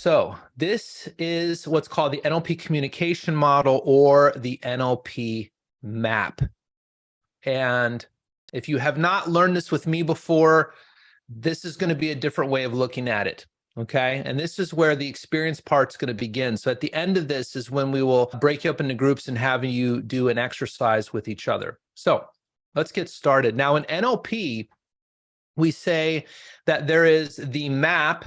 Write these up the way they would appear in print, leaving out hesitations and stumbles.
So this is what's called the NLP communication model, or the NLP map. And if you have not learned this with me before, this is going to be a different way of looking at it. Okay. And this is where the experience part's going to begin. So at the end of this is when we will break you up into groups and have you do an exercise with each other. So let's get started. Now in NLP, we say that there is the map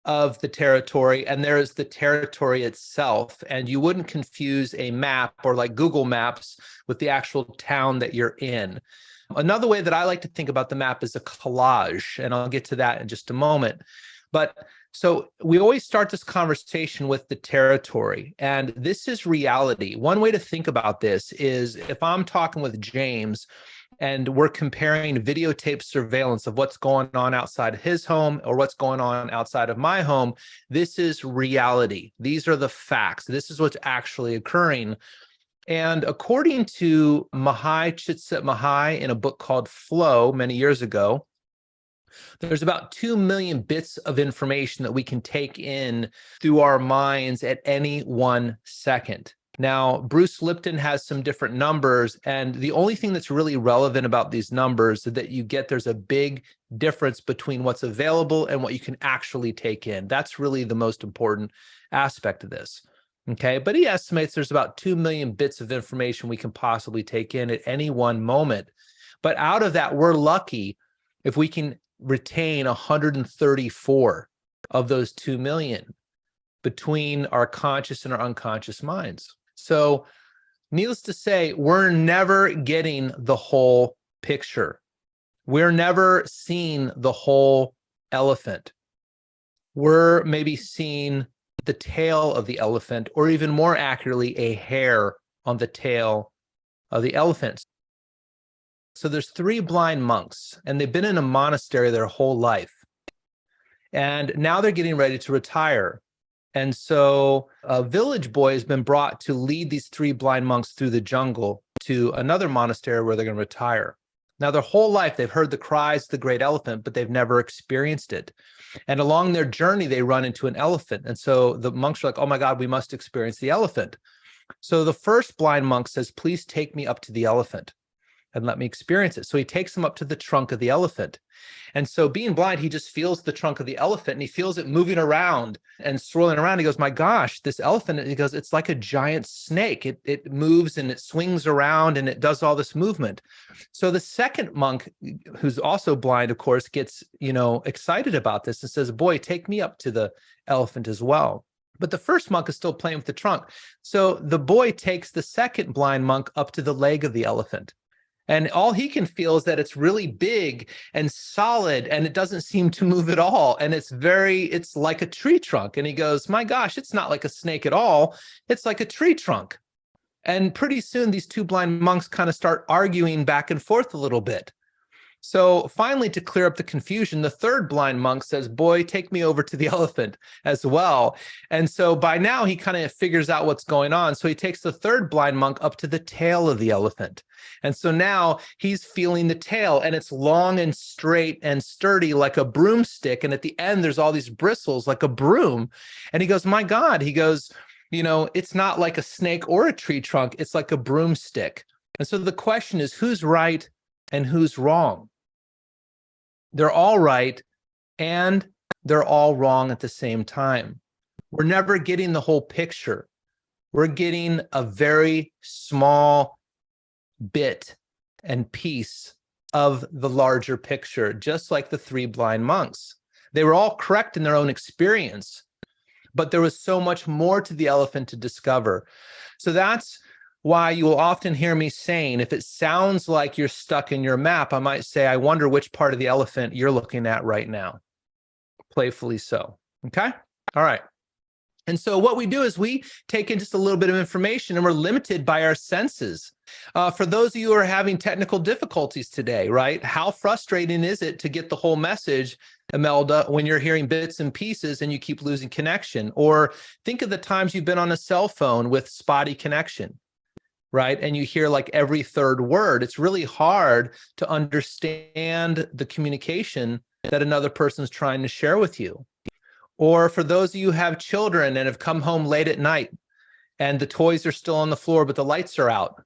of the territory and there is the territory itself. And you wouldn't confuse a map or like Google Maps with the actual town that you're in. Another way that I like to think about the map is a collage, and I'll get to that in just a moment. But so we always start this conversation with the territory, and this is reality. One way to think about this is if I'm talking with James and we're comparing videotape surveillance of what's going on outside his home or what's going on outside of my home, this is reality. These are the facts. This is what's actually occurring. And according to Csikszentmihalyi in a book called Flow many years ago, there's about 2 million bits of information that we can take in through our minds at any 1 second. Now, Bruce Lipton has some different numbers, and the only thing that's really relevant about these numbers is that you get there's a big difference between what's available and what you can actually take in. That's really the most important aspect of this. Okay, but he estimates there's about 2 million bits of information we can possibly take in at any one moment. But out of that, we're lucky if we can retain 134 of those 2 million between our conscious and our unconscious minds. So needless to say, we're never getting the whole picture. We're never seeing the whole elephant. We're maybe seeing the tail of the elephant, or even more accurately, a hair on the tail of the elephant. So there's 3 blind monks, and they've been in a monastery their whole life. And now they're getting ready to retire. And so a village boy has been brought to lead these 3 blind monks through the jungle to another monastery where they're going to retire. Now, their whole life, they've heard the cries of the great elephant, but they've never experienced it. And along their journey, they run into an elephant. And so the monks are like, oh my God, we must experience the elephant. So the first blind monk says, please take me up to the elephant and let me experience it. So he takes them up to the trunk of the elephant. And so being blind, he just feels the trunk of the elephant and he feels it moving around and swirling around. He goes, my gosh, this elephant, he goes, it's like a giant snake. It moves and it swings around and it does all this movement. So the second monk, who's also blind, of course, gets, excited about this and says, boy, take me up to the elephant as well. But the first monk is still playing with the trunk. So the boy takes the second blind monk up to the leg of the elephant. And all he can feel is that it's really big and solid and it doesn't seem to move at all. And it's like a tree trunk. And he goes, my gosh, it's not like a snake at all. It's like a tree trunk. And pretty soon these 2 blind monks kind of start arguing back and forth a little bit. So finally, to clear up the confusion, the third blind monk says, boy, take me over to the elephant as well. And so by now he kind of figures out what's going on. So he takes the third blind monk up to the tail of the elephant. And so now he's feeling the tail, and it's long and straight and sturdy like a broomstick. And at the end, there's all these bristles like a broom. And he goes, my God, he goes, it's not like a snake or a tree trunk. It's like a broomstick. And so the question is, who's right and who's wrong? They're all right and they're all wrong at the same time. We're never getting the whole picture. We're getting a very small bit and piece of the larger picture, just like the 3 blind monks. They were all correct in their own experience, but there was so much more to the elephant to discover. So that's why you will often hear me saying, if it sounds like you're stuck in your map, I might say, I wonder which part of the elephant you're looking at right now. Playfully so. Okay? All right. And so what we do is we take in just a little bit of information, and we're limited by our senses. For those of you who are having technical difficulties today, right? How frustrating is it to get the whole message, Imelda, when you're hearing bits and pieces and you keep losing connection? Or think of the times you've been on a cell phone with spotty connection, right? And you hear like every third word. It's really hard to understand the communication that another person's trying to share with you. Or for those of you who have children and have come home late at night and the toys are still on the floor, but the lights are out.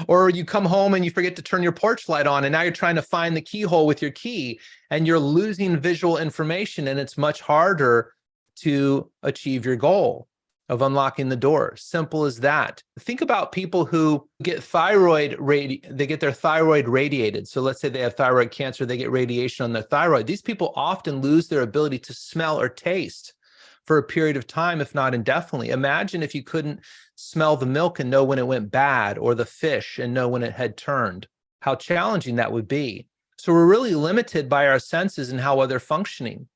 Or you come home and you forget to turn your porch light on, and now you're trying to find the keyhole with your key and you're losing visual information, and it's much harder to achieve your goal of unlocking the door. Simple as that. Think about people who get they get their thyroid radiated. So let's say they have thyroid cancer, they get radiation on their thyroid. These people often lose their ability to smell or taste for a period of time, if not indefinitely. Imagine if you couldn't smell the milk and know when it went bad, or the fish and know when it had turned. How challenging that would be. So we're really limited by our senses and how well they're functioning.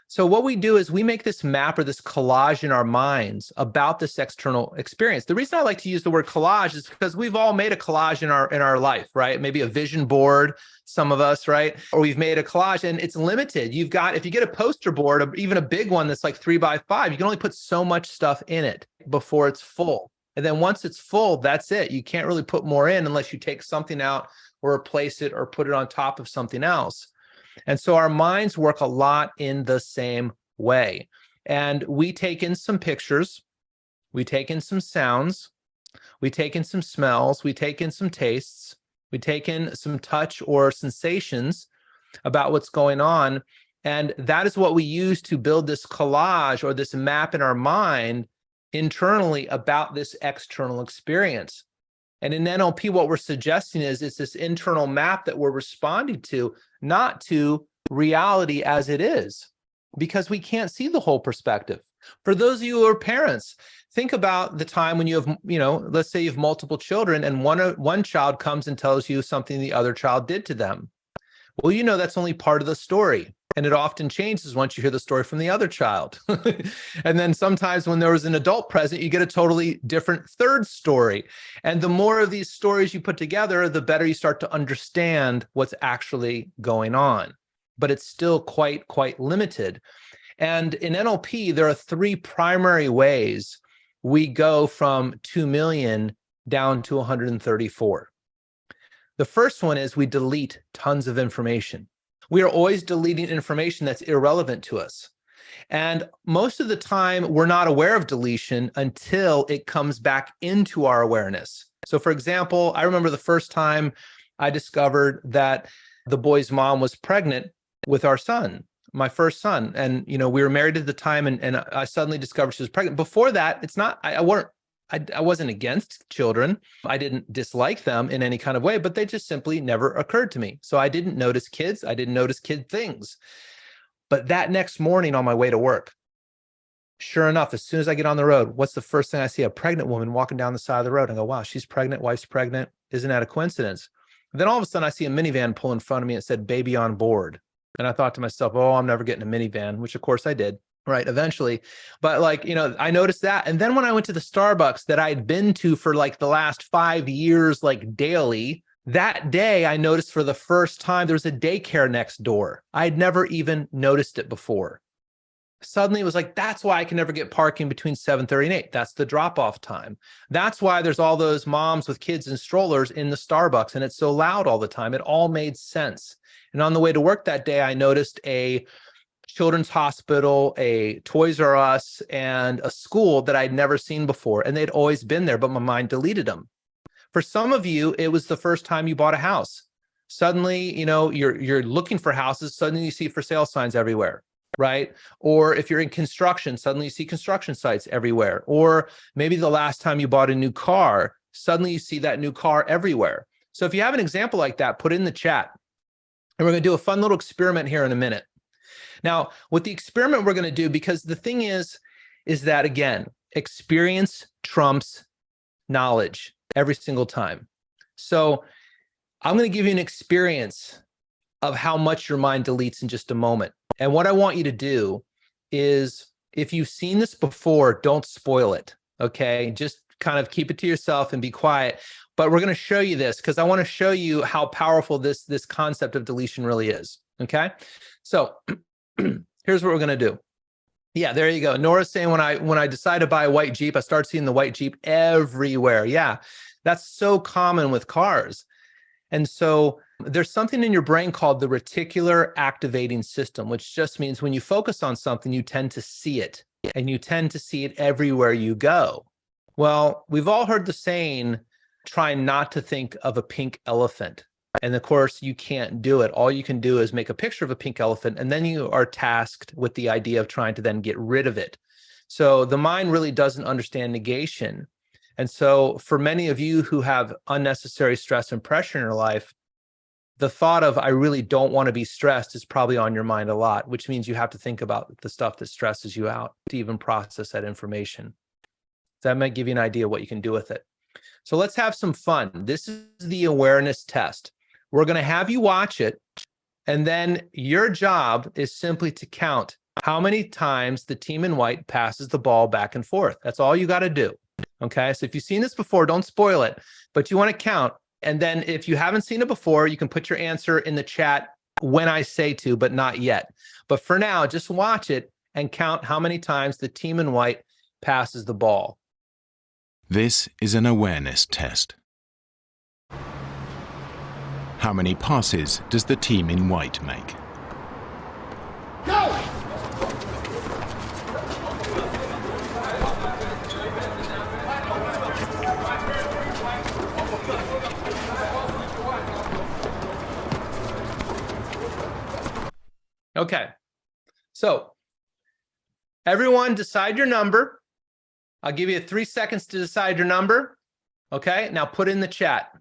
So what we do is we make this map or this collage in our minds about this external experience. The reason I like to use the word collage is because we've all made a collage in our life, right? Maybe a vision board, some of us, right? Or we've made a collage, and it's limited. If you get a poster board, or even a big one that's like 3x5, you can only put so much stuff in it before it's full. And then once it's full, that's it. You can't really put more in unless you take something out or replace it or put it on top of something else. And so our minds work a lot in the same way. And we take in some pictures, we take in some sounds, we take in some smells, we take in some tastes, we take in some touch or sensations about what's going on. And that is what we use to build this collage or this map in our mind internally about this external experience. And in NLP, what we're suggesting is it's this internal map that we're responding to, not to reality as it is, because we can't see the whole perspective. For those of you who are parents, think about the time when you have, let's say you have multiple children and one child comes and tells you something the other child did to them. Well, that's only part of the story. And it often changes once you hear the story from the other child. And then sometimes when there was an adult present, you get a totally different third story. And the more of these stories you put together, the better you start to understand what's actually going on. But it's still quite limited. And in NLP, there are 3 primary ways we go from 2 million down to 134. The first one is we delete tons of information. We are always deleting information that's irrelevant to us. And most of the time, we're not aware of deletion until it comes back into our awareness. So for example, I remember the first time I discovered that the boy's mom was pregnant with our son, my first son. And, we were married at the time, and I suddenly discovered she was pregnant. Before that, I wasn't against children. I didn't dislike them in any kind of way, but they just simply never occurred to me. So I didn't notice kids. I didn't notice kid things. But that next morning on my way to work, sure enough, as soon as I get on the road, what's the first thing I see? A pregnant woman walking down the side of the road. I go, wow, she's pregnant. Wife's pregnant. Isn't that a coincidence? Then all of a sudden I see a minivan pull in front of me. It said baby on board. And I thought to myself, oh, I'm never getting a minivan, which of course I did. Right, eventually. But I noticed that. And then when I went to the Starbucks that I'd been to for like the last 5 years, like daily, that day I noticed for the first time there was a daycare next door. I'd never even noticed it before. Suddenly it was like, that's why I can never get parking between 7:30 and 8. That's the drop-off time. That's why there's all those moms with kids and strollers in the Starbucks, and it's so loud all the time. It all made sense. And on the way to work that day, I noticed a children's hospital, a Toys R Us, and a school that I'd never seen before. And they'd always been there, but my mind deleted them. For some of you, it was the first time you bought a house. Suddenly, you're looking for houses. Suddenly you see for sale signs everywhere, right? Or if you're in construction, suddenly you see construction sites everywhere. Or maybe the last time you bought a new car, suddenly you see that new car everywhere. So if you have an example like that, put it in the chat. And we're going to do a fun little experiment here in a minute. Now, with the experiment we're going to do, because the thing is that, again, experience trumps knowledge every single time. So I'm going to give you an experience of how much your mind deletes in just a moment. And what I want you to do is, if you've seen this before, don't spoil it, okay? Just kind of keep it to yourself and be quiet. But we're going to show you this because I want to show you how powerful this concept of deletion really is, okay? So here's what we're going to do. Yeah, there you go. Nora's saying when I decide to buy a white Jeep, I start seeing the white Jeep everywhere. Yeah, that's so common with cars. And so there's something in your brain called the reticular activating system, which just means when you focus on something, you tend to see it, and you tend to see it everywhere you go. Well, we've all heard the saying, try not to think of a pink elephant. And of course, you can't do it. All you can do is make a picture of a pink elephant, and then you are tasked with the idea of trying to then get rid of it. So the mind really doesn't understand negation. And so for many of you who have unnecessary stress and pressure in your life, the thought of, I really don't want to be stressed is probably on your mind a lot, which means you have to think about the stuff that stresses you out to even process that information. That might give you an idea what you can do with it. So let's have some fun. This is the awareness test. We're going to have you watch it, and then your job is simply to count how many times the team in white passes the ball back and forth. That's all you got to do. Okay, so if you've seen this before, don't spoil it, but you want to count. And then if you haven't seen it before, you can put your answer in the chat when I say to, but not yet. But for now, just watch it and count how many times the team in white passes the ball. This is an awareness test. How many passes does the team in white make? Go! Okay, so everyone decide your number. I'll give you 3 seconds to decide your number. Okay, now put in the chat.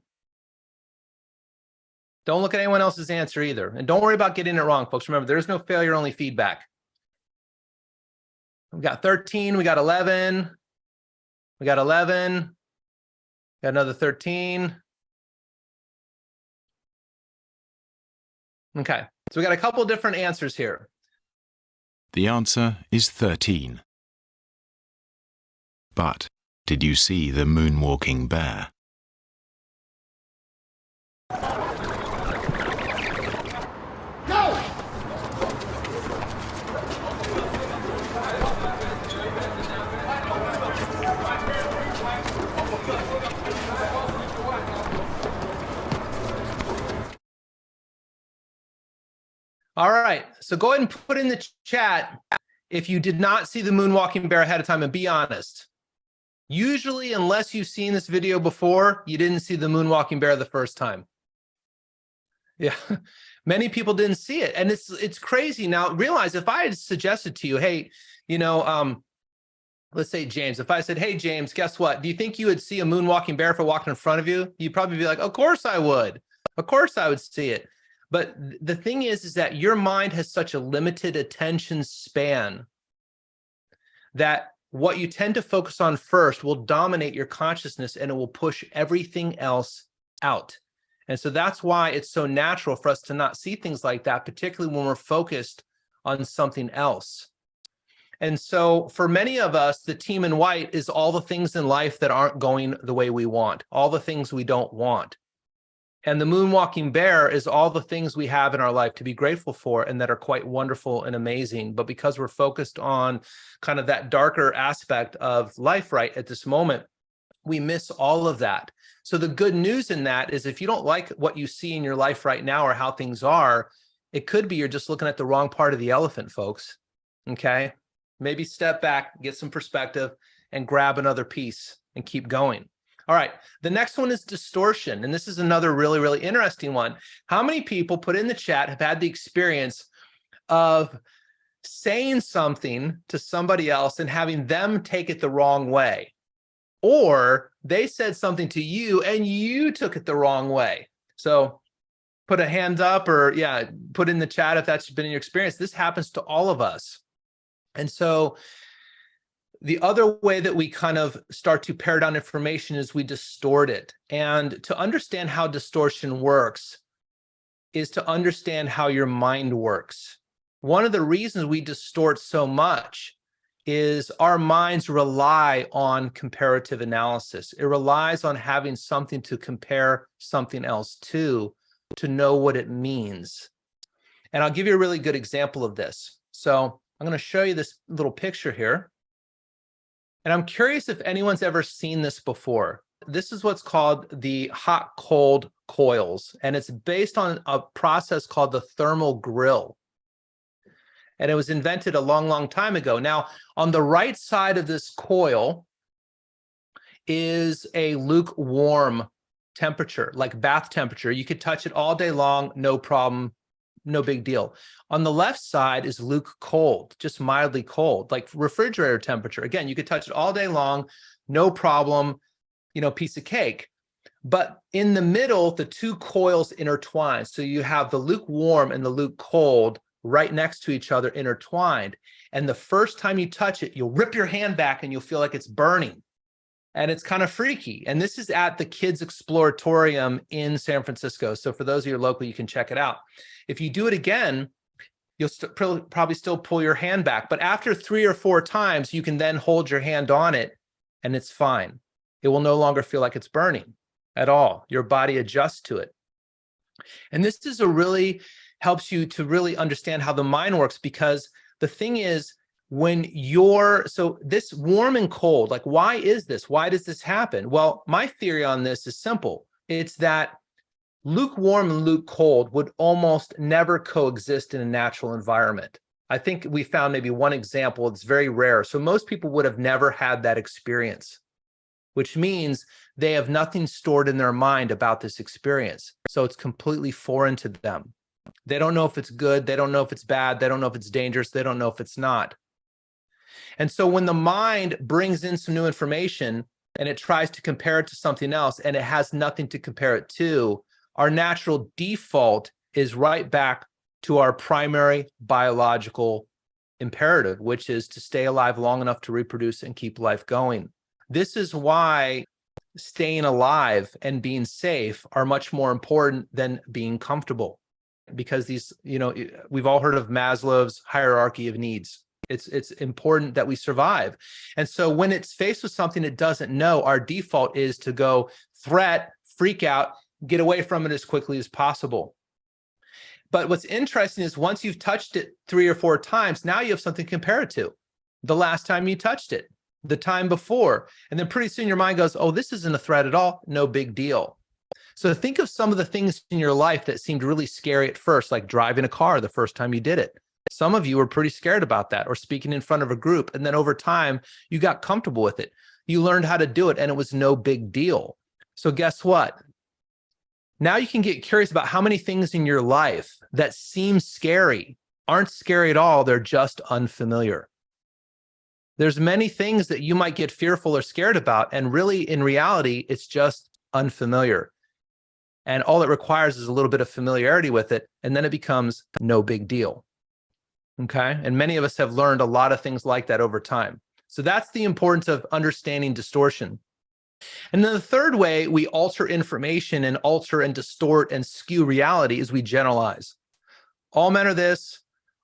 Don't look at anyone else's answer either. And don't worry about getting it wrong, folks. Remember, there's no failure, only feedback. We got 13, we got 11, we got 11, got another 13. Okay, so we got a couple different answers here. The answer is 13. But did you see the moonwalking bear? Go! All right, so go ahead and put in the chat if you did not see the moonwalking bear ahead of time, and be honest. Usually, unless you've seen this video before, you didn't see the moonwalking bear the first time. Yeah, many people didn't see it, and it's crazy. Now, realize if I had suggested to you, hey, you know, let's say James, if I said, hey, James, guess what? Do you think you would see a moonwalking bear if I walked in front of you? You'd probably be like, of course I would. Of course I would see it. But the thing is that your mind has such a limited attention span that what you tend to focus on first will dominate your consciousness, and it will push everything else out. And so that's why it's so natural for us to not see things like that, particularly when we're focused on something else. And so for many of us, the team in white is all the things in life that aren't going the way we want, all the things we don't want. And the moonwalking bear is all the things we have in our life to be grateful for and that are quite wonderful and amazing. But because we're focused on kind of that darker aspect of life right at this moment, we miss all of that. So the good news in that is if you don't like what you see in your life right now or how things are, it could be you're just looking at the wrong part of the elephant, folks. Okay? Maybe step back, get some perspective, and grab another piece and keep going. All right, the next one is distortion, and this is another really, really interesting one. How many people, put in the chat, have had the experience of saying something to somebody else and having them take it the wrong way? Or they said something to you and you took it the wrong way? So put a hand up, or yeah, put in the chat if that's been your experience. This happens to all of us. And so the other way that we kind of start to pare down information is we distort it. And to understand how distortion works is to understand how your mind works. One of the reasons we distort so much is our minds rely on comparative analysis. It relies on having something to compare something else to know what it means. And I'll give you a really good example of this. So I'm going to show you this little picture here. And I'm curious if anyone's ever seen this before. This is what's called the hot-cold coils, and it's based on a process called the thermal grill. And it was invented a long, long time ago. Now, on the right side of this coil is a lukewarm temperature, like bath temperature. You could touch it all day long, no problem, no big deal. On the left side is luke cold, just mildly cold, like refrigerator temperature. Again, you could touch it all day long, no problem, piece of cake. But in the middle, the two coils intertwine. So you have the lukewarm and the luke cold right next to each other, intertwined. And the first time you touch it, you'll rip your hand back and you'll feel like it's burning. And it's kind of freaky. And this is at the Kids Exploratorium in San Francisco. So for those of you local, you can check it out. If you do it again, you'll probably still pull your hand back. But after 3 or 4 times, you can then hold your hand on it and it's fine. It will no longer feel like it's burning at all. Your body adjusts to it. And this is helps you to really understand how the mind works, because the thing is, so this warm and cold, like, why is this? Why does this happen? Well, my theory on this is simple. It's that lukewarm and luke cold would almost never coexist in a natural environment. I think we found maybe one example. It's very rare. So most people would have never had that experience, which means they have nothing stored in their mind about this experience. So it's completely foreign to them. They don't know if it's good. They don't know if it's bad. They don't know if it's dangerous. They don't know if it's not. And so when the mind brings in some new information and it tries to compare it to something else and it has nothing to compare it to, our natural default is right back to our primary biological imperative, which is to stay alive long enough to reproduce and keep life going. This is why staying alive and being safe are much more important than being comfortable. Because we've all heard of Maslow's hierarchy of needs. It's important that we survive. And so when it's faced with something it doesn't know, our default is to go threat, freak out, get away from it as quickly as possible. But what's interesting is once you've touched it 3 or 4 times, now you have something to compare it to. The last time you touched it, the time before, and then pretty soon your mind goes, oh, this isn't a threat at all. No big deal. So think of some of the things in your life that seemed really scary at first, like driving a car the first time you did it. Some of you were pretty scared about that, or speaking in front of a group. And then over time, you got comfortable with it. You learned how to do it and it was no big deal. So guess what? Now you can get curious about how many things in your life that seem scary aren't scary at all. They're just unfamiliar. There's many things that you might get fearful or scared about. And really, in reality, it's just unfamiliar. And all it requires is a little bit of familiarity with it, and then it becomes no big deal. Okay? And many of us have learned a lot of things like that over time. So that's the importance of understanding distortion. And then the third way we alter information and alter and distort and skew reality is we generalize. All men are this,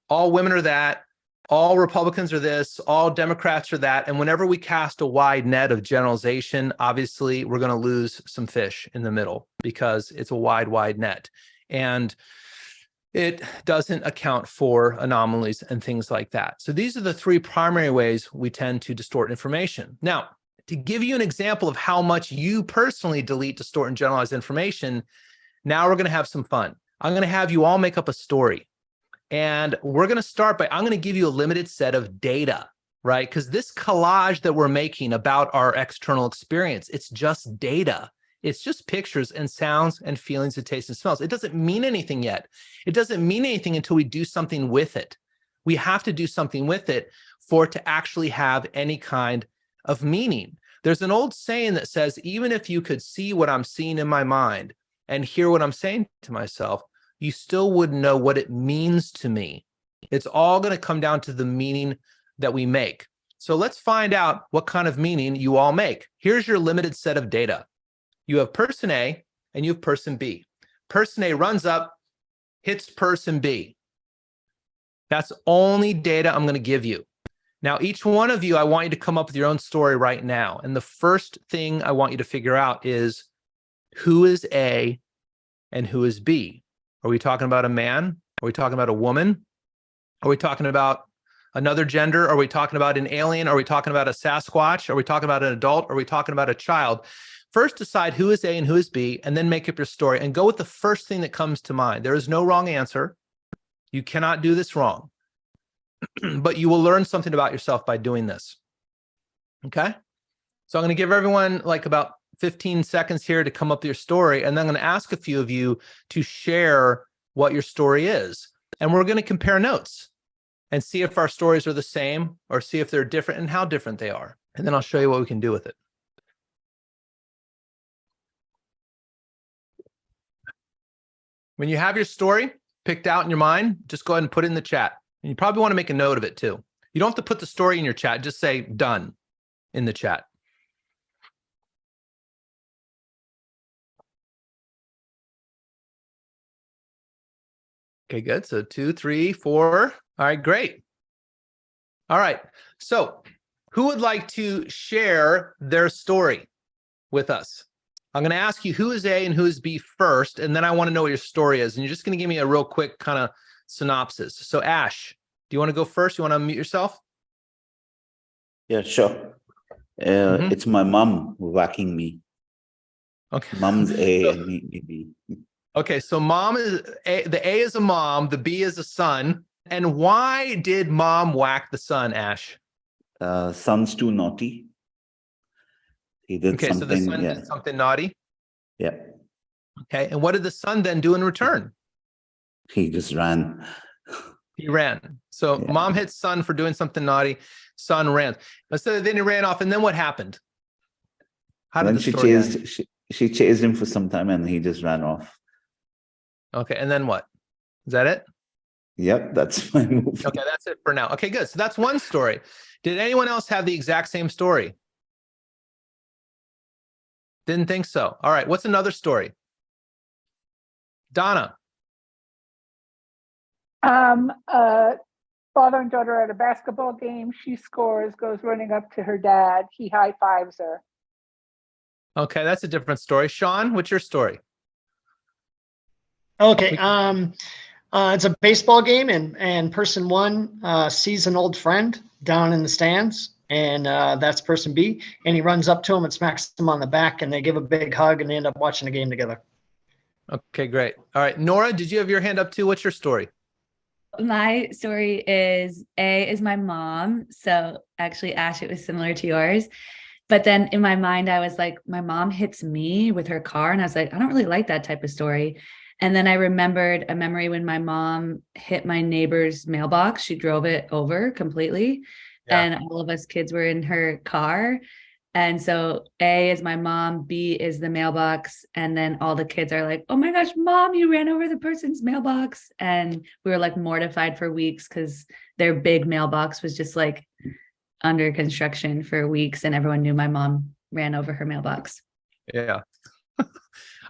all women are that, all Republicans are this, all Democrats are that. And whenever we cast a wide net of generalization, obviously we're going to lose some fish in the middle because it's a wide, wide net. And it doesn't account for anomalies and things like that. So these are the 3 primary ways we tend to distort information. Now, to give you an example of how much you personally delete, distort, and generalize information, now we're going to have some fun. I'm going to have you all make up a story. And we're going to start by, I'm going to give you a limited set of data, right? Because this collage that we're making about our external experience, it's just data. It's just pictures and sounds and feelings and tastes and smells. It doesn't mean anything yet. It doesn't mean anything until we do something with it. We have to do something with it for it to actually have any kind of meaning. There's an old saying that says, even if you could see what I'm seeing in my mind and hear what I'm saying to myself, you still wouldn't know what it means to me. It's all going to come down to the meaning that we make. So let's find out what kind of meaning you all make. Here's your limited set of data. You have person A and you have person B. Person A runs up, hits person B. That's only data I'm going to give you. Now, each one of you, I want you to come up with your own story right now. And the first thing I want you to figure out is who is A and who is B? Are we talking about a man? Are we talking about a woman? Are we talking about another gender? Are we talking about an alien? Are we talking about a Sasquatch? Are we talking about an adult? Are we talking about a child? First, decide who is A and who is B, and then make up your story and go with the first thing that comes to mind. There is no wrong answer. You cannot do this wrong, but you will learn something about yourself by doing this. Okay. So I'm going to give everyone like about 15 seconds here to come up with your story. And then I'm going to ask a few of you to share what your story is. And we're going to compare notes and see if our stories are the same or see if they're different and how different they are. And then I'll show you what we can do with it. When you have your story picked out in your mind, just go ahead and put it in the chat. And you probably want to make a note of it too. You don't have to put the story in your chat. Just say done in the chat. Okay, good. So 2, 3, 4. All right, great. All right. So who would like to share their story with us? I'm going to ask you who is A and who is B first, and then I want to know what your story is. And you're just going to give me a real quick kind of synopsis. So Ash, do you want to go first? You want to unmute yourself? Yeah, sure. It's my mom whacking me. Okay. Mom's A and me B. Okay, so mom is A, the A is a mom, the B is a son. And why did mom whack the son, Ash? Son's too naughty. He did Okay, something. so the son did something naughty. Yeah. Okay, and what did the son then do in return? He just ran. He ran. So mom hit son for doing something naughty. Son ran. So then he ran off, and then what happened? How did Then the she story end? chased. She chased him for some time, and he just ran off. Okay, and then what? Is that it? Yep, that's my movie. Okay, that's it for now. Okay, good. So that's one story. Did anyone else have the exact same story? Didn't think so. All right, what's another story? Donna. Father and daughter at a basketball game. She scores, goes running up to her dad. He high fives her. Okay, that's a different story. Sean, what's your story? Okay. It's a baseball game, and person one sees an old friend down in the stands, and that's person B, and he runs up to him and smacks him on the back, and they give a big hug, and they end up watching the game together. Okay, great. All right, Nora, did you have your hand up too? What's your story? My story is A is my mom. So actually, Ash, it was similar to yours. But then in my mind, I was like, my mom hits me with her car. And I was like, I don't really like that type of story. And then I remembered a memory when my mom hit my neighbor's mailbox. She drove it over completely. Yeah. And all of us kids were in her car. And so A is my mom, B is the mailbox. And then all the kids are like, oh my gosh, mom, you ran over the person's mailbox. And we were like mortified for weeks because their big mailbox was just like under construction for weeks. And everyone knew my mom ran over her mailbox. Yeah.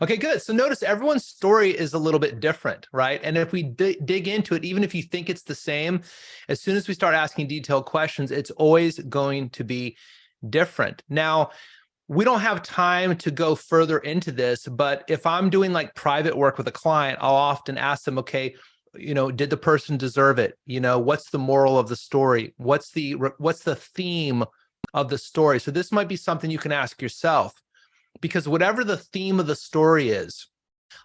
Okay, good. So notice everyone's story is a little bit different, right? And if we dig into it, even if you think it's the same, as soon as we start asking detailed questions, it's always going to be different. Now, we don't have time to go further into this, but if I'm doing like private work with a client, I'll often ask them, okay, did the person deserve it? What's the moral of the story? What's the theme of the story? So this might be something you can ask yourself, because whatever the theme of the story is,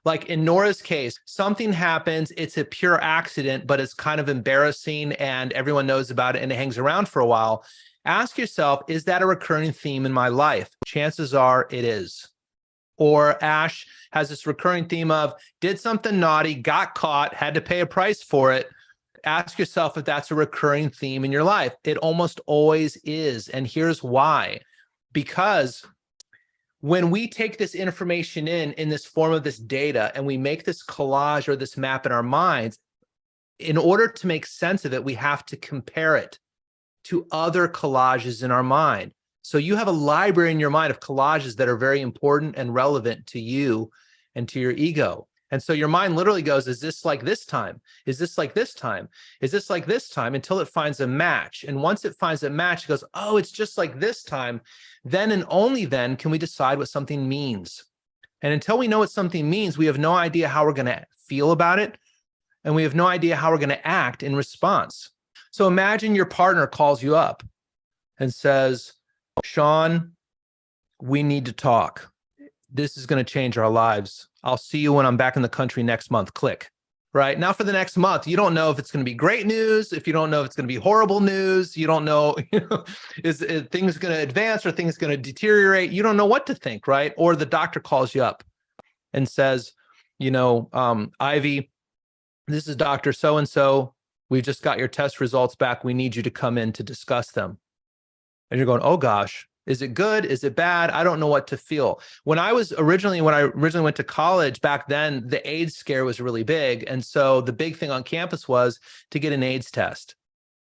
like in Nora's case, something happens, it's a pure accident, but it's kind of embarrassing and everyone knows about it and it hangs around for a while. Ask yourself, is that a recurring theme in my life? Chances are it is. Or Ash has this recurring theme of did something naughty, got caught, had to pay a price for it. Ask yourself if that's a recurring theme in your life. It almost always is. And here's why. Because when we take this information in this form of this data and we make this collage or this map in our minds, in order to make sense of it, we have to compare it to other collages in our mind. So you have a library in your mind of collages that are very important and relevant to you and to your ego. And so your mind literally goes, is this like this time? Is this like this time? Is this like this time? Until it finds a match. And once it finds a match, it goes, oh, it's just like this time. Then and only then can we decide what something means. And until we know what something means, we have no idea how we're going to feel about it. And we have no idea how we're going to act in response. So imagine your partner calls you up and says, Sean, we need to talk. this is going to change our lives. I'll see you when I'm back in the country next month. Click. Right now for the next month, you don't know if it's going to be great news, if you don't know if it's going to be horrible news, you don't know, is things going to advance or things going to deteriorate? You don't know what to think, right? Or the doctor calls you up and says, Ivy, this is Dr. So-and-so. We've just got your test results back. We need you to come in to discuss them. And you're going, oh gosh, is it good? Is it bad? I don't know what to feel. When I originally went to college back then, the AIDS scare was really big. And so the big thing on campus was to get an AIDS test.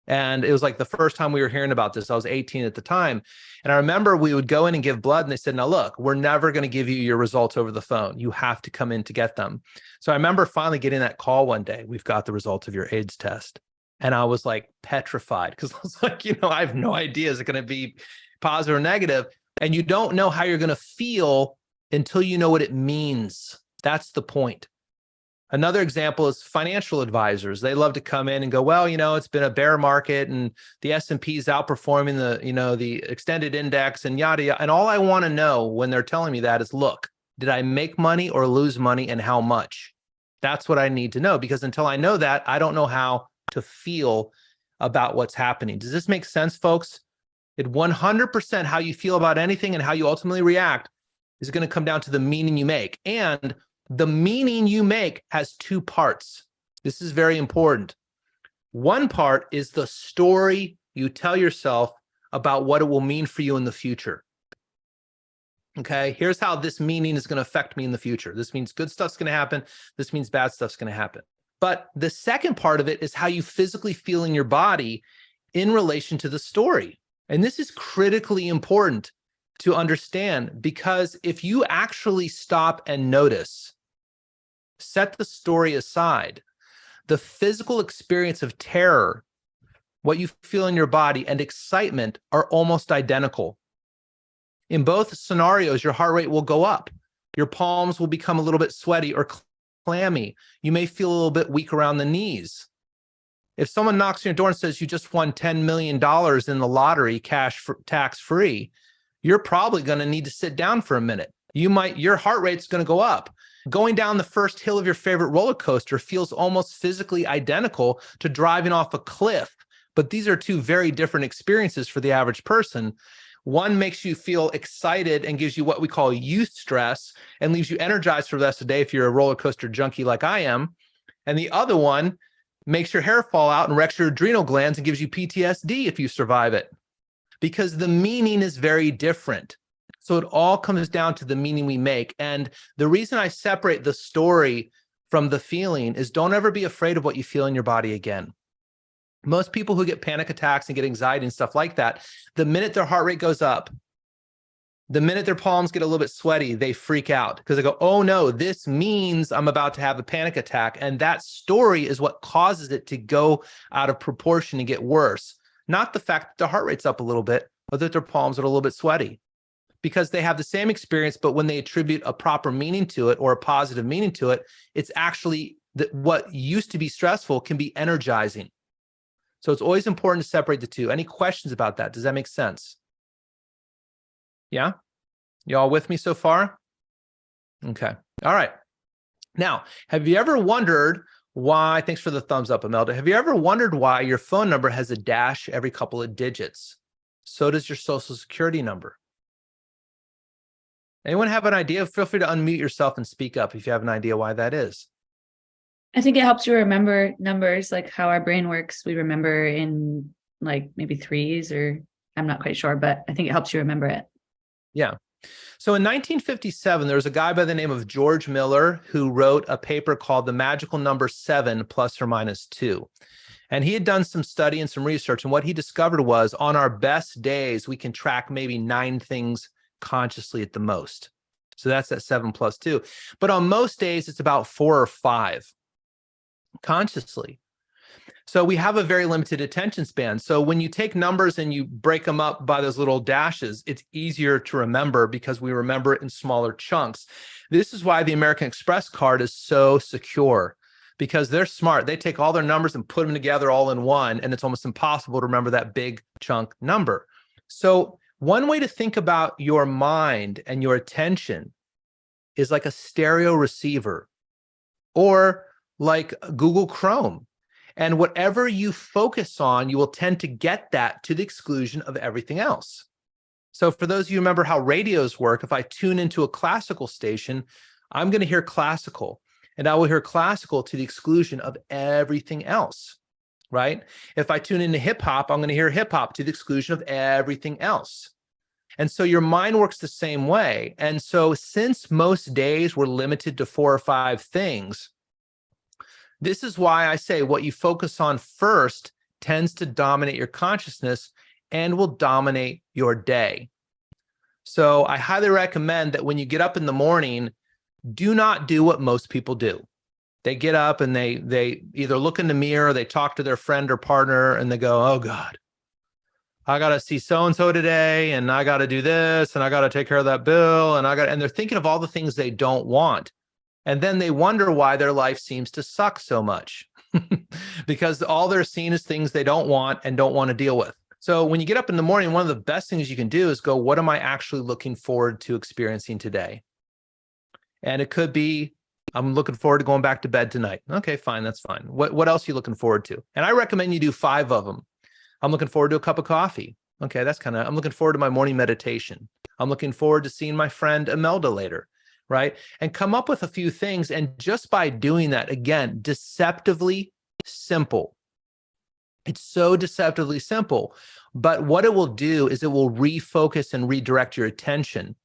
And it was like the first time we were hearing about this. I was 18 at the time. And I remember we would go in and give blood and they said, now look, we're never going to give you your results over the phone. You have to come in to get them. So I remember finally getting that call one day. We've got the results of your AIDS test. And I was like petrified because I was like, I have no idea. Is it going to be positive or negative? And you don't know how you're going to feel until you know what it means. That's the point. Another example is financial advisors. They love to come in and go, well, it's been a bear market and the S&P is outperforming the extended index and yada, yada. And all I want to know when they're telling me that is, look, did I make money or lose money and how much? That's what I need to know, because until I know that, I don't know how to feel about what's happening. Does this make sense, folks? It 100% how you feel about anything and how you ultimately react is going to come down to the meaning you make. And the meaning you make has two parts. This is very important. One part is the story you tell yourself about what it will mean for you in the future. Okay, here's how this meaning is going to affect me in the future. This means good stuff's going to happen. This means bad stuff's going to happen. But the second part of it is how you physically feel in your body in relation to the story. And this is critically important to understand, because if you actually stop and notice, set the story aside, the physical experience of terror, what you feel in your body, and excitement are almost identical. In both scenarios, your heart rate will go up. Your palms will become a little bit sweaty or clammy. You may feel a little bit weak around the knees. If someone knocks on your door and says you just won $10 million in the lottery, tax-free, you're probably going to need to sit down for a minute. Your heart rate's going to go up. Going down the first hill of your favorite roller coaster feels almost physically identical to driving off a cliff. But these are two very different experiences for the average person. One makes you feel excited and gives you what we call youth stress and leaves you energized for the rest of the day if you're a roller coaster junkie like I am. And the other one makes your hair fall out and wrecks your adrenal glands and gives you PTSD if you survive it. Because the meaning is very different. So it all comes down to the meaning we make. And the reason I separate the story from the feeling is don't ever be afraid of what you feel in your body again. Most people who get panic attacks and get anxiety and stuff like that, the minute their heart rate goes up, the minute their palms get a little bit sweaty, they freak out because they go, oh no, this means I'm about to have a panic attack. And that story is what causes it to go out of proportion and get worse. Not the fact that their heart rate's up a little bit, but that their palms are a little bit sweaty. Because they have the same experience, but when they attribute a proper meaning to it or a positive meaning to it, it's actually that what used to be stressful can be energizing. So it's always important to separate the two. Any questions about that? Does that make sense? Yeah? You all with me so far? Okay. All right. Now, have you ever wondered why, thanks for the thumbs up, Imelda. Have you ever wondered why your phone number has a dash every couple of digits? So does your social security number. Anyone have an idea? Feel free to unmute yourself and speak up if you have an idea why that is. I think it helps you remember numbers, like how our brain works. We remember in like maybe threes, or I'm not quite sure, but I think it helps you remember it. Yeah. So in 1957, there was a guy by the name of George Miller who wrote a paper called The Magical Number 7 ± 2. And he had done some study and some research. And what he discovered was on our best days, we can track maybe 9 things consciously at the most. So that's that 7 + 2. But on most days, it's about 4 or 5 consciously. So we have a very limited attention span. So when you take numbers and you break them up by those little dashes, it's easier to remember because we remember it in smaller chunks. This is why the American Express card is so secure, because they're smart. They take all their numbers and put them together all in one, and it's almost impossible to remember that big chunk number. So one way to think about your mind and your attention is like a stereo receiver or like Google Chrome. And whatever you focus on, you will tend to get that to the exclusion of everything else. So for those of you who remember how radios work, if I tune into a classical station, I'm going to hear classical, and I will hear classical to the exclusion of everything else, right? If I tune into hip hop, I'm going to hear hip hop to the exclusion of everything else. And so your mind works the same way. And so since most days we're limited to 4 or 5 things, this is why I say what you focus on first tends to dominate your consciousness and will dominate your day. So I highly recommend that when you get up in the morning, do not do what most people do. They get up and they either look in the mirror, they talk to their friend or partner, and they go, oh God, I got to see so-and-so today, and I got to do this, and I got to take care of that bill, and they're thinking of all the things they don't want. And then they wonder why their life seems to suck so much because all they're seeing is things they don't want and don't want to deal with. So when you get up in the morning, one of the best things you can do is go, what am I actually looking forward to experiencing today? And it could be, I'm looking forward to going back to bed tonight. Okay, fine, that's fine. What else are you looking forward to? And I recommend you do 5 of them. I'm looking forward to a cup of coffee. Okay, I'm looking forward to my morning meditation. I'm looking forward to seeing my friend Imelda later, right? And come up with a few things. And just by doing that, again, deceptively simple. It's so deceptively simple. But what it will do is it will refocus and redirect your attention.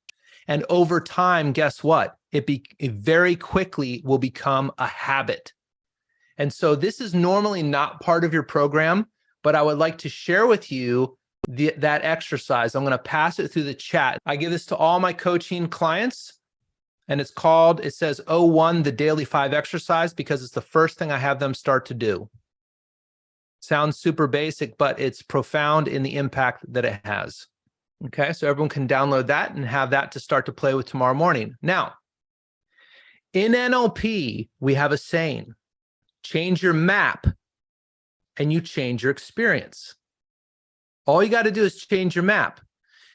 And over time, guess what? It very quickly will become a habit. And so this is normally not part of your program, but I would like to share with you that exercise. I'm going to pass it through the chat. I give this to all my coaching clients, and it says 01, the daily 5 exercise, because it's the first thing I have them start to do. Sounds super basic, but it's profound in the impact that it has. Okay, so everyone can download that and have that to start to play with tomorrow morning. Now, in NLP, we have a saying, change your map and you change your experience. All you got to do is change your map,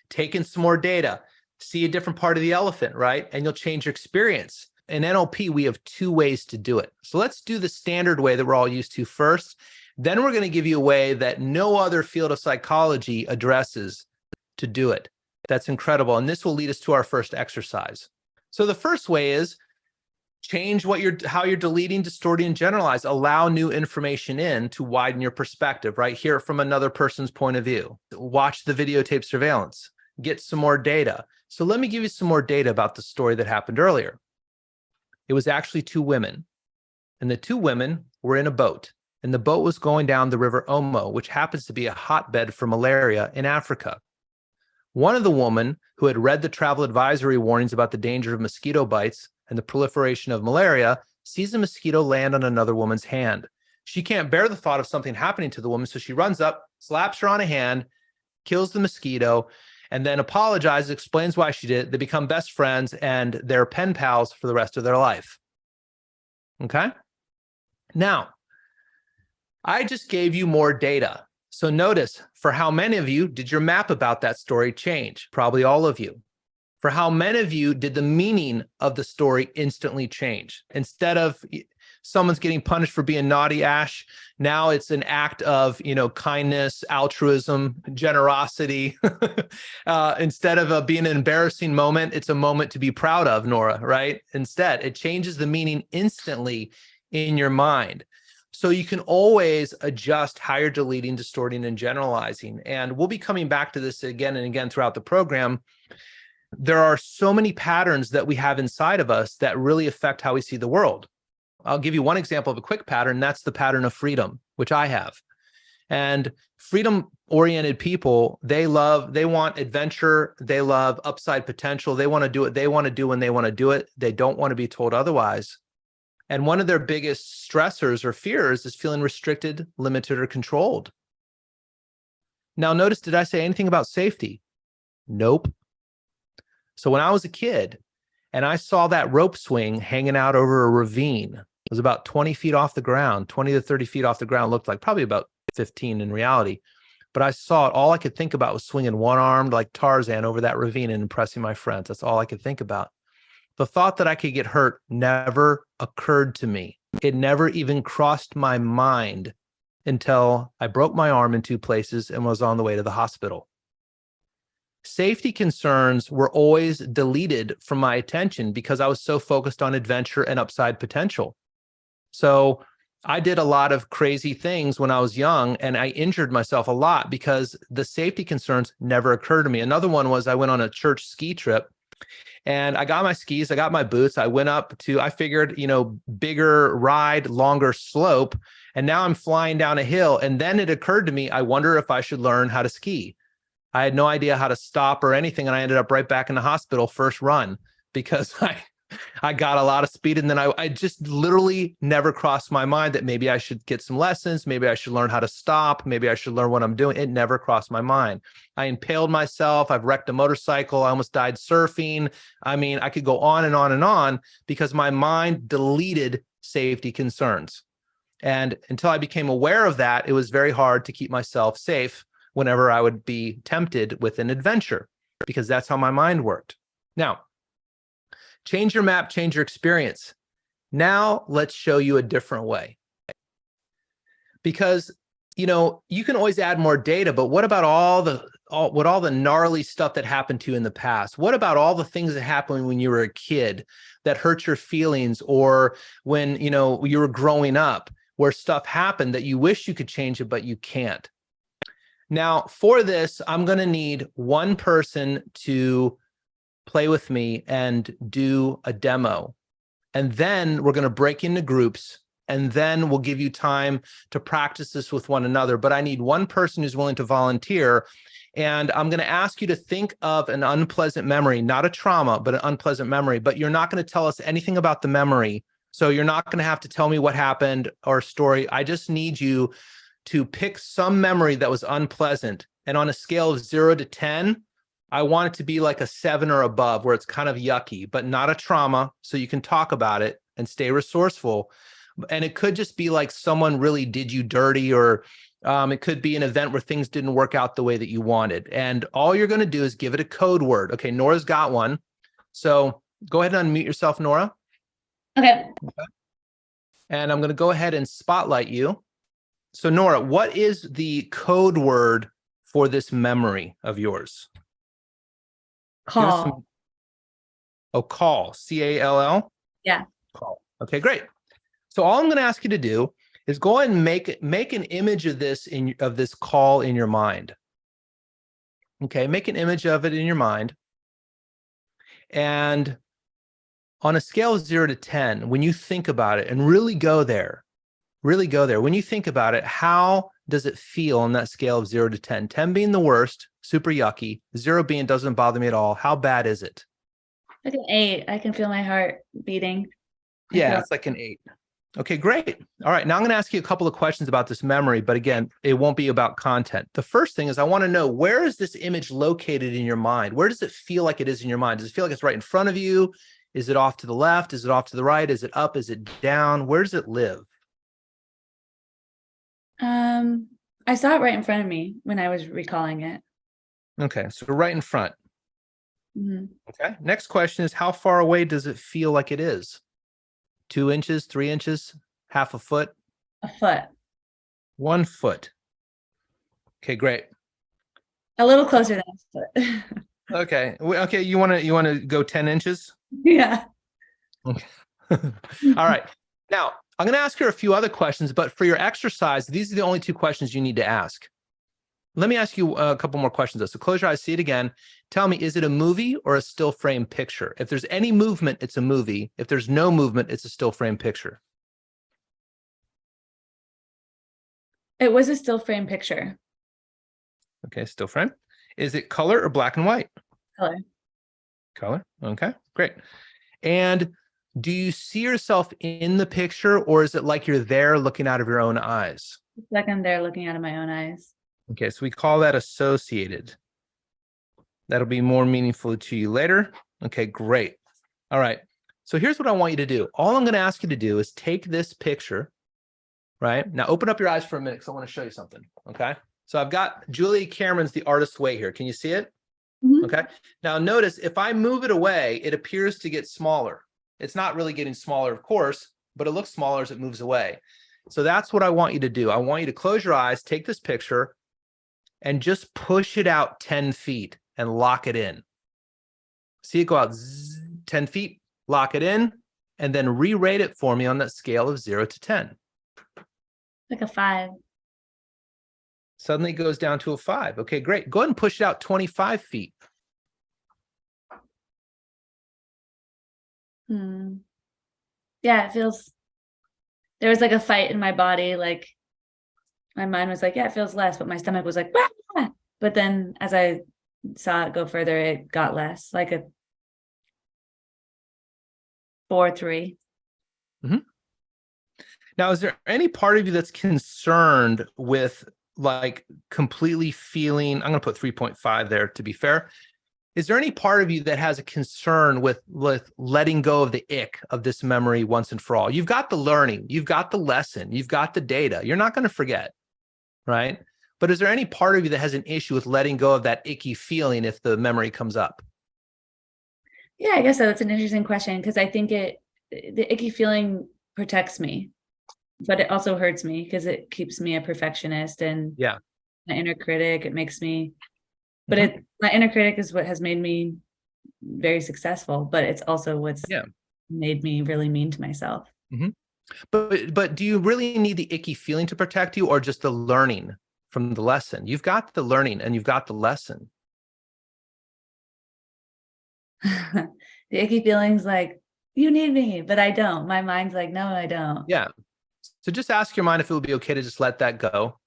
take in some more data, see a different part of the elephant, right? And you'll change your experience. In NLP, we have 2 ways to do it. So let's do the standard way that we're all used to first. Then we're going to give you a way that no other field of psychology addresses to do it. That's incredible. And this will lead us to our first exercise. So the first way is change how you're deleting, distorting, and generalize. Allow new information in to widen your perspective, right? Hear it from another person's point of view. Watch the videotape surveillance. Get some more data. So let me give you some more data about the story that happened earlier. It was actually 2 women. And the 2 women were in a boat. And the boat was going down the river Omo, which happens to be a hotbed for malaria in Africa. One of the women who had read the travel advisory warnings about the danger of mosquito bites and the proliferation of malaria sees a mosquito land on another woman's hand. She can't bear the thought of something happening to the woman, so she runs up, slaps her on a hand, kills the mosquito, and then apologizes, explains why she did it. They become best friends, and they're pen pals for the rest of their life. Okay? Now, I just gave you more data. So notice, for how many of you did your map about that story change? Probably all of you. For how many of you did the meaning of the story instantly change? Instead of someone's getting punished for being naughty, Ash, now it's an act of, kindness, altruism, generosity. Instead of being an embarrassing moment, it's a moment to be proud of, Nora, right? Instead, it changes the meaning instantly in your mind. So you can always adjust how you're deleting, distorting, and generalizing. And we'll be coming back to this again and again throughout the program. There are so many patterns that we have inside of us that really affect how we see the world. I'll give you one example of a quick pattern. That's the pattern of freedom, which I have. And freedom-oriented people, they want adventure. They love upside potential. They want to do what they want to do when they want to do it. They don't want to be told otherwise. And one of their biggest stressors or fears is feeling restricted, limited, or controlled. Now, notice, did I say anything about safety? Nope. So when I was a kid and I saw that rope swing hanging out over a ravine, it was about 20 feet off the ground, 20 to 30 feet off the ground, looked like probably about 15 in reality. But I saw it. All I could think about was swinging one-armed like Tarzan over that ravine and impressing my friends. That's all I could think about. the thought that I could get hurt never occurred to me. It never even crossed my mind until I broke my arm in 2 places and was on the way to the hospital. Safety concerns were always deleted from my attention because I was so focused on adventure and upside potential. So I did a lot of crazy things when I was young, and I injured myself a lot because the safety concerns never occurred to me. Another one was I went on a church ski trip, and I got my skis, I got my boots, I went up to, I figured, bigger ride, longer slope, and now I'm flying down a hill. And then it occurred to me, I wonder if I should learn how to ski. I had no idea how to stop or anything, and I ended up right back in the hospital first run because I got a lot of speed, and then I just literally never crossed my mind that maybe I should get some lessons, maybe I should learn how to stop, maybe I should learn what I'm doing. It never crossed my mind. I impaled myself, I've wrecked a motorcycle, I almost died surfing. I mean, I could go on and on and on because my mind deleted safety concerns. And until I became aware of that, it was very hard to keep myself safe whenever I would be tempted with an adventure, because that's how my mind worked. Now, change your map, change your experience. Now let's show you a different way. Because, you can always add more data, but what about all the gnarly stuff that happened to you in the past? What about all the things that happened when you were a kid that hurt your feelings, or when, you were growing up, where stuff happened that you wish you could change it, but you can't? Now, for this, I'm going to need one person to play with me and do a demo. And then we're going to break into groups, and then we'll give you time to practice this with one another. But I need one person who's willing to volunteer. And I'm going to ask you to think of an unpleasant memory, not a trauma, but an unpleasant memory. But you're not going to tell us anything about the memory. So you're not going to have to tell me what happened or a story. I just need you to pick some memory that was unpleasant. And on a scale of 0 to 10, I want it to be like a 7 or above, where it's kind of yucky, but not a trauma. So you can talk about it and stay resourceful. And it could just be like someone really did you dirty, or it could be an event where things didn't work out the way that you wanted. And all you're going to do is give it a code word. Okay, Nora's got one. So go ahead and unmute yourself, Nora. Okay. And I'm going to go ahead and spotlight you. So Nora, what is the code word for this memory of yours? Call. Call. C-A-L-L? Yeah. Call. Okay, great. So all I'm going to ask you to do is go ahead and make an image of this call in your mind. Okay, make an image of it in your mind. And on a scale of 0 to 10, when you think about it, and really go there, when you think about it, how does it feel on that scale of 0 to 10? 10 being the worst, super yucky, 0 being doesn't bother me at all. How bad is it? Like an 8. I can feel my heart beating. Yeah, it's like an 8. Okay, great. All right, now I'm going to ask you a couple of questions about this memory, but again, it won't be about content. The first thing is I want to know, where is this image located in your mind? Where does it feel like it is in your mind? Does it feel like it's right in front of you? Is it off to the left? Is it off to the right? Is it up? Is it down? Where does it live? I saw it right in front of me when I was recalling it. Okay, so right in front. Mm-hmm. Okay, next question is, how far away does it feel like it is? 2 inches, 3 inches, half a foot? A foot. 1 foot. Okay, great. A little closer than a foot. Okay, okay, you want to go 10 inches? Yeah. Okay. All right. Now, I'm going to ask her a few other questions, but for your exercise, these are the only 2 questions you need to ask. Let me ask you a couple more questions though. So close your eyes, see it again. Tell me, is it a movie or a still frame picture? If there's any movement, it's a movie. If there's no movement, it's a still frame picture. It was a still frame picture. Okay, still frame. Is it color or black and white? Color. Color. Okay, great. And do you see yourself in the picture, or is it like you're there looking out of your own eyes? It's like I'm there looking out of my own eyes. Okay, so we call that associated. That'll be more meaningful to you later. Okay, great. All right. So here's what I want you to do. All I'm going to ask you to do is take this picture, right? Now open up your eyes for a minute because I want to show you something. Okay. So I've got Julie Cameron's The Artist's Way here. Can you see it? Mhm. Okay. Now notice if I move it away, it appears to get smaller. It's not really getting smaller, of course, but it looks smaller as it moves away. So that's what I want you to do. I want you to close your eyes, take this picture, and just push it out 10 feet and lock it in. See it go out 10 feet, lock it in, and then re-rate it for me on that scale of 0 to 10. Like a 5. Suddenly it goes down to a 5. Okay, great. Go ahead and push it out 25 feet. Yeah, it feels, there was like a fight in my body. Like my mind was like, yeah, it feels less, but my stomach was like, "Ah!" But then as I saw it go further, it got less, like a 4-3. Now, is there any part of you that's concerned with like completely feeling, I'm going to put 3.5 there to be fair. Is there any part of you that has a concern with letting go of the ick of this memory once and for all? You've got the learning, you've got the lesson, you've got the data. You're not going to forget, right? But is there any part of you that has an issue with letting go of that icky feeling if the memory comes up? Yeah, I guess so. It's an interesting question because I think the icky feeling protects me, but it also hurts me because it keeps me a perfectionist and Yeah. my inner critic. It makes me, but my inner critic is what has made me very successful, but it's also what's made me really mean to myself. But do you really need the icky feeling to protect you, or just the learning from the lesson? You've got the learning and you've got the lesson. The icky feeling's like, you need me, but I don't. My mind's like, no, I don't. Yeah. So just ask your mind if it would be okay to just let that go.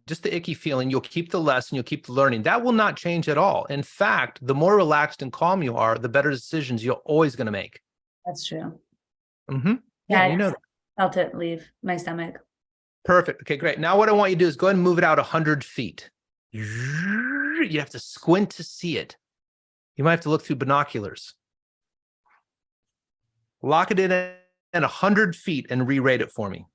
Just the icky feeling. You'll keep the lesson, you'll keep the learning. That will not change at all. In fact, the more relaxed and calm you are, the better decisions you're always going to make. That's true. Yeah, you know. Felt it leave my stomach. Perfect. Okay, great. Now what I want you to do is go ahead and move it out 100 feet. You have to squint to see it. You might have to look through binoculars. Lock it in at 100 feet and re-rate it for me.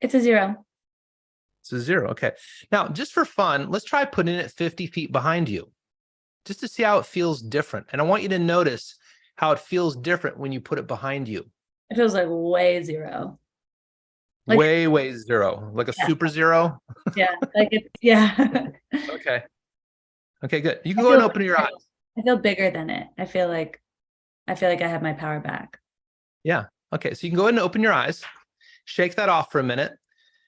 It's a 0. It's a 0. Okay. Now, just for fun, let's try putting it 50 feet behind you, just to see how it feels different. And I want you to notice how it feels different when you put it behind you. It feels like way 0. Like, way 0, like a super 0. Yeah, like it's Okay. Okay, good. You can go ahead and open your eyes. I feel bigger than it. I feel like I have my power back. Yeah. Okay. So you can go ahead and open your eyes, shake that off for a minute.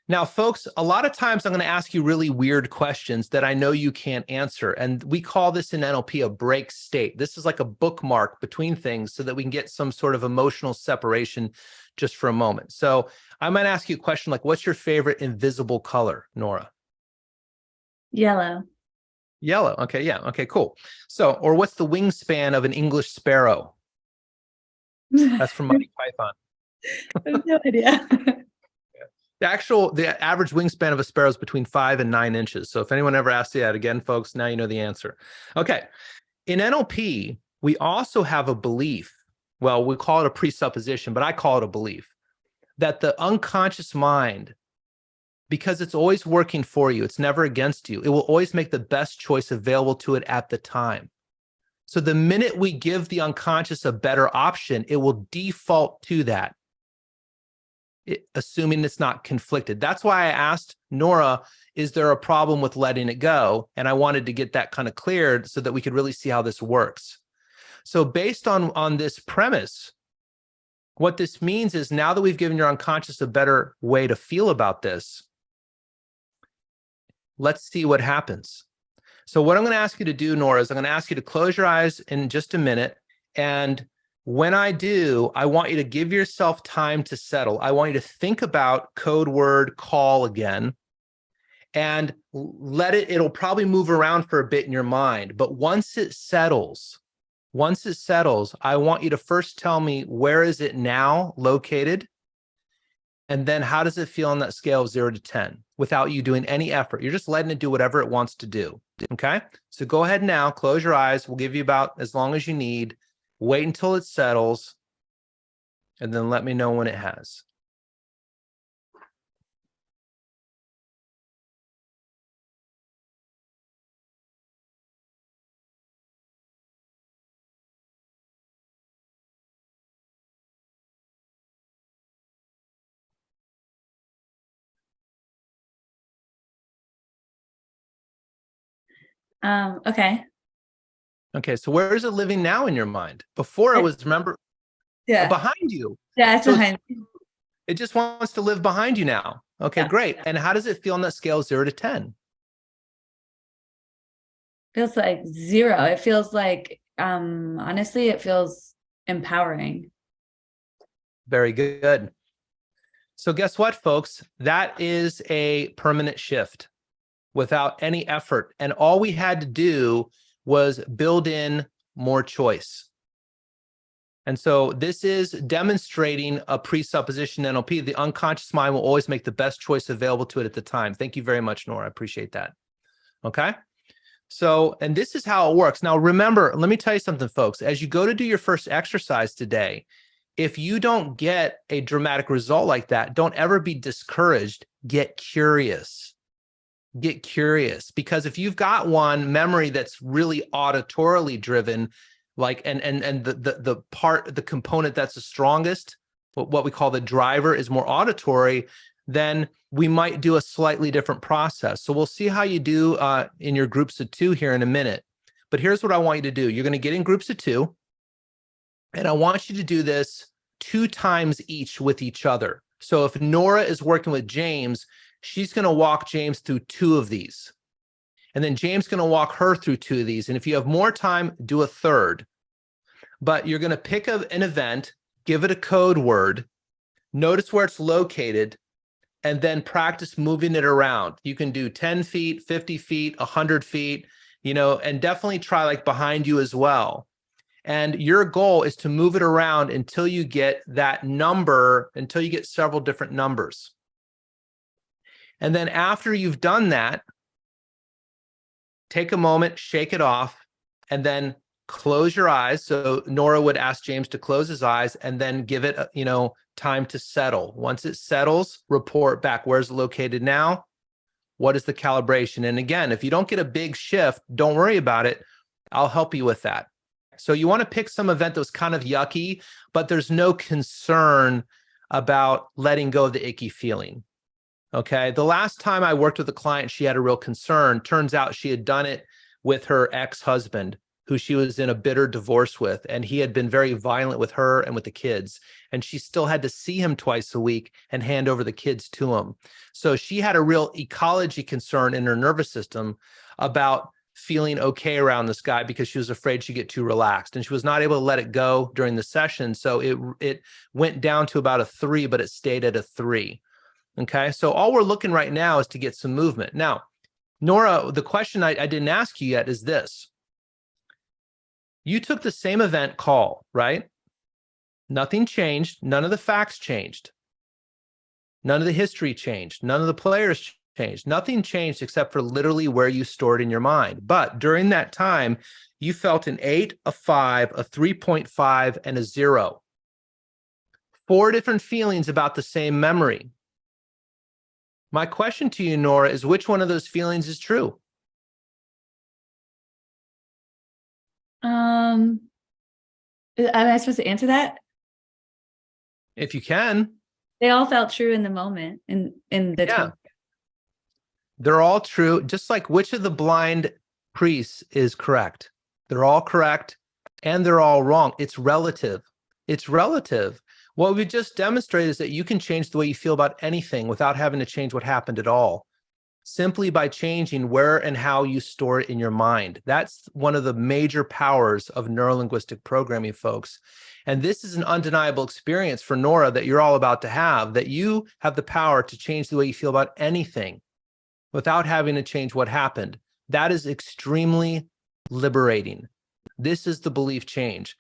Now, folks, a lot of times I'm going to ask you really weird questions that I know you can't answer. And we call this in NLP a break state. This is like a bookmark between things so that we can get some sort of emotional separation just for a moment. So I might ask you a question like, what's your favorite invisible color, Nora? Yellow. Yellow. Okay. Yeah. Okay, cool. So, or what's the wingspan of an English sparrow? That's from Monty Python. I have no idea. The average wingspan of a sparrow is between 5 and 9 inches. So if anyone ever asks you that again, folks, now you know the answer. Okay. In NLP, we also have a belief. Well, we call it a presupposition, but I call it a belief that the unconscious mind, because it's always working for you, it's never against you, it will always make the best choice available to it at the time. So the minute we give the unconscious a better option, it will default to that, assuming it's not conflicted. That's why I asked Nora, is there a problem with letting it go? And I wanted to get that kind of cleared so that we could really see how this works. So based on this premise, what this means is now that we've given your unconscious a better way to feel about this, let's see what happens. So what I'm going to ask you to do, Nora, is I'm going to ask you to close your eyes in just a minute. And when I do, I want you to give yourself time to settle. I want you to think about code word call again and it'll probably move around for a bit in your mind. But once it settles, I want you to first tell me, where is it now located? And then how does it feel on that scale of 0 to 10 without you doing any effort? You're just letting it do whatever it wants to do. Okay. So go ahead now, close your eyes. We'll give you about as long as you need. Wait until it settles, and then let me know when it has. Okay. Okay, so where is it living now in your mind? Before it was, remember, Yeah. behind you. Yeah, it's So behind me. it just wants to live behind you now. Okay, Yeah. great. And how does it feel on that scale 0 to 10? Feels like 0. It feels like, honestly, it feels empowering. Very good. So guess what, folks? That is a permanent shift without any effort. And all we had to do was build in more choice. And so this is demonstrating a presupposition NLP. The unconscious mind will always make the best choice available to it at the time. Thank you very much, Nora. I appreciate that. Okay. So, and this is how it works. Now, remember, let me tell you something, folks. As you go to do your first exercise today, if you don't get a dramatic result like that, don't ever be discouraged. Get curious. Get curious, because if you've got one memory that's really auditorily driven, like and the component that's the strongest, what we call the driver, is more auditory, then we might do a slightly different process. So we'll see how you do in your groups of 2 here in a minute. But here's what I want you to do. You're going to get in groups of 2, and I want you to do this 2 times each with each other. So if Nora is working with James, she's going to walk James through 2 of these. And then James is going to walk her through 2 of these. And if you have more time, do a third. But you're going to pick an event, give it a code word, notice where it's located, and then practice moving it around. You can do 10 feet, 50 feet, 100 feet, and definitely try like behind you as well. And your goal is to move it around until you get that number, until you get several different numbers. And then after you've done that, take a moment, shake it off, and then close your eyes. So Nora would ask James to close his eyes and then give it, time to settle. Once it settles, report back. Where's it located now? What is the calibration? And again, if you don't get a big shift, don't worry about it. I'll help you with that. So you want to pick some event that was kind of yucky, but there's no concern about letting go of the icky feeling. Okay. The last time I worked with a client, she had a real concern. Turns out she had done it with her ex-husband, who she was in a bitter divorce with, and he had been very violent with her and with the kids. And she still had to see him twice a week and hand over the kids to him. So she had a real ecology concern in her nervous system about feeling okay around this guy because she was afraid she'd get too relaxed, and she was not able to let it go during the session. So it went down to about a 3, but it stayed at a 3. Okay, so all we're looking right now is to get some movement. Now, Nora, the question I didn't ask you yet is this. You took the same event call, right? Nothing changed. None of the facts changed. None of the history changed. None of the players changed. Nothing changed except for literally where you stored in your mind. But during that time, you felt an 8, a 5, a 3.5, and a 0. 4 different feelings about the same memory. My question to you, Nora, is which one of those feelings is true? Am I supposed to answer that? If you can. They all felt true in the moment, in the time. They're all true. Just like which of the blind priests is correct? They're all correct and they're all wrong. It's relative. It's relative. What we just demonstrated is that you can change the way you feel about anything without having to change what happened at all, simply by changing where and how you store it in your mind. That's one of the major powers of neurolinguistic programming, folks. And this is an undeniable experience for Nora that you're all about to have, that you have the power to change the way you feel about anything without having to change what happened. That is extremely liberating. This is the belief change.